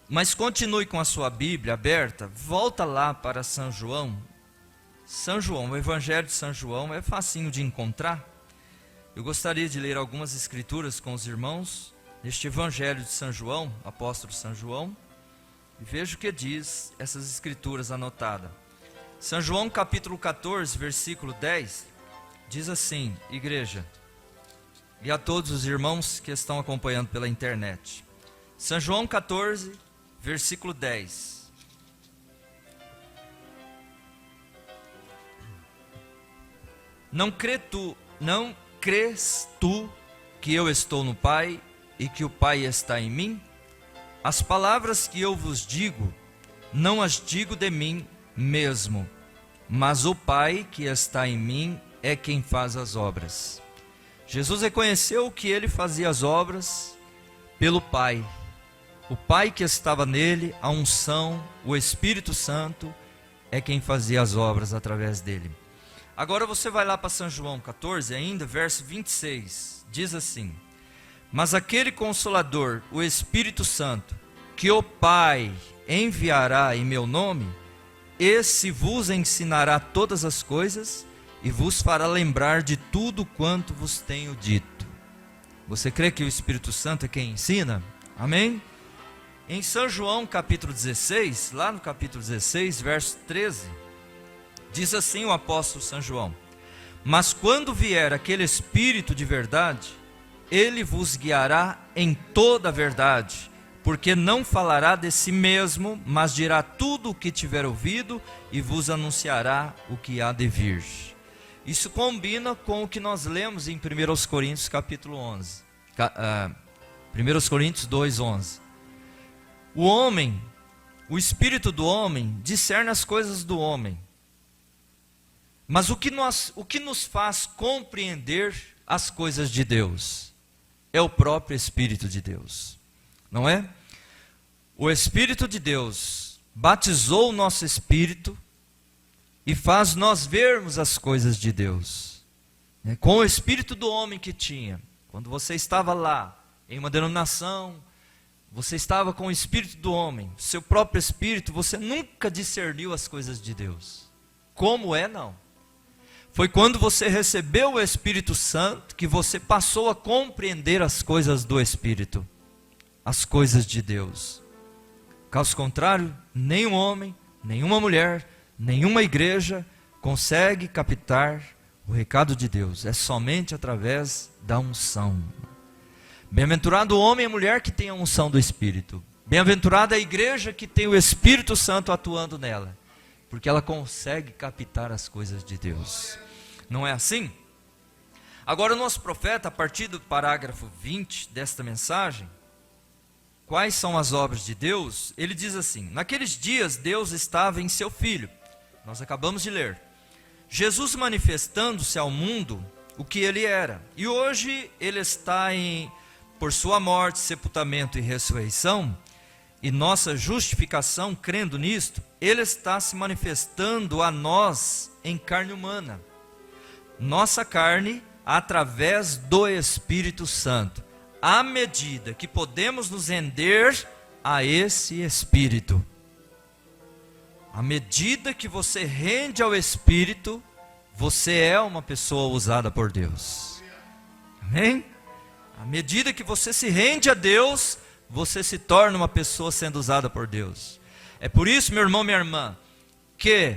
Mas continue com a sua Bíblia aberta, volta lá para São João. São João, o Evangelho de São João é facinho de encontrar. Eu gostaria de ler algumas escrituras com os irmãos, neste Evangelho de São João, apóstolo São João, e veja o que diz essas escrituras anotadas. São João capítulo 14, versículo 10, diz assim, igreja, e a todos os irmãos que estão acompanhando pela internet. São João 14, versículo 10. Não crês tu que eu estou no Pai e que o Pai está em mim? As palavras que eu vos digo, não as digo de mim mesmo, mas o Pai que está em mim é quem faz as obras. Jesus reconheceu que ele fazia as obras pelo Pai. O Pai que estava nele, a unção, o Espírito Santo, é quem fazia as obras através dele. Agora você vai lá para São João 14 ainda, verso 26, diz assim, mas aquele Consolador, o Espírito Santo, que o Pai enviará em meu nome, esse vos ensinará todas as coisas e vos fará lembrar de tudo quanto vos tenho dito. Você crê que o Espírito Santo é quem ensina? Amém? Em São João capítulo 16, lá no capítulo 16, verso 13, diz assim o apóstolo São João, mas quando vier aquele Espírito de verdade, ele vos guiará em toda a verdade, porque não falará de si mesmo, mas dirá tudo o que tiver ouvido e vos anunciará o que há de vir. Isso combina com o que nós lemos em 1 Coríntios capítulo 11, 1 Coríntios 2, 11. O homem, o espírito do homem, discerne as coisas do homem. Mas o que nos faz compreender as coisas de Deus é o próprio Espírito de Deus, não é? O Espírito de Deus batizou o nosso espírito e faz nós vermos as coisas de Deus. Com o espírito do homem que tinha, quando você estava lá, em uma denominação, você estava com o espírito do homem, seu próprio espírito, você nunca discerniu as coisas de Deus. Como é, não? Foi quando você recebeu o Espírito Santo que você passou a compreender as coisas do Espírito, as coisas de Deus. Caso contrário, nenhum homem, nenhuma mulher, nenhuma igreja consegue captar o recado de Deus. É somente através da unção. Bem-aventurado o homem e a mulher que tem a unção do Espírito. Bem-aventurada a igreja que tem o Espírito Santo atuando nela, porque ela consegue captar as coisas de Deus. Não é assim? Agora o nosso profeta, a partir do parágrafo 20 desta mensagem, quais são as obras de Deus? Ele diz assim, naqueles dias Deus estava em seu Filho. Nós acabamos de ler. Jesus manifestando-se ao mundo o que ele era. E hoje ele está por sua morte, sepultamento e ressurreição, e nossa justificação, crendo nisto, ele está se manifestando a nós em carne humana. Nossa carne, através do Espírito Santo, à medida que podemos nos render a esse Espírito. À medida que você rende ao Espírito, você é uma pessoa usada por Deus. Amém? À medida que você se rende a Deus, você se torna uma pessoa sendo usada por Deus. É por isso, meu irmão, minha irmã, que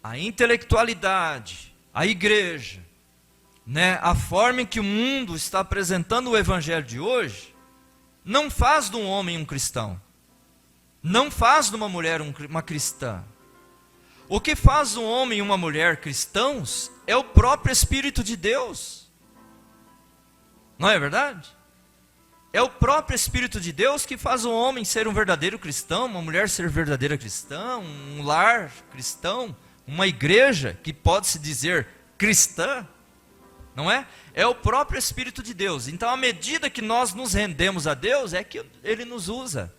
a intelectualidade, a igreja, a forma em que o mundo está apresentando o evangelho de hoje, não faz de um homem um cristão, não faz de uma mulher uma cristã. O que faz um homem e uma mulher cristãos é o próprio Espírito de Deus. Não é verdade? É o próprio Espírito de Deus que faz um homem ser um verdadeiro cristão, uma mulher ser verdadeira cristã, um lar cristão, uma igreja que pode se dizer cristã, não é? É o próprio Espírito de Deus. Então, à medida que nós nos rendemos a Deus, é que Ele nos usa.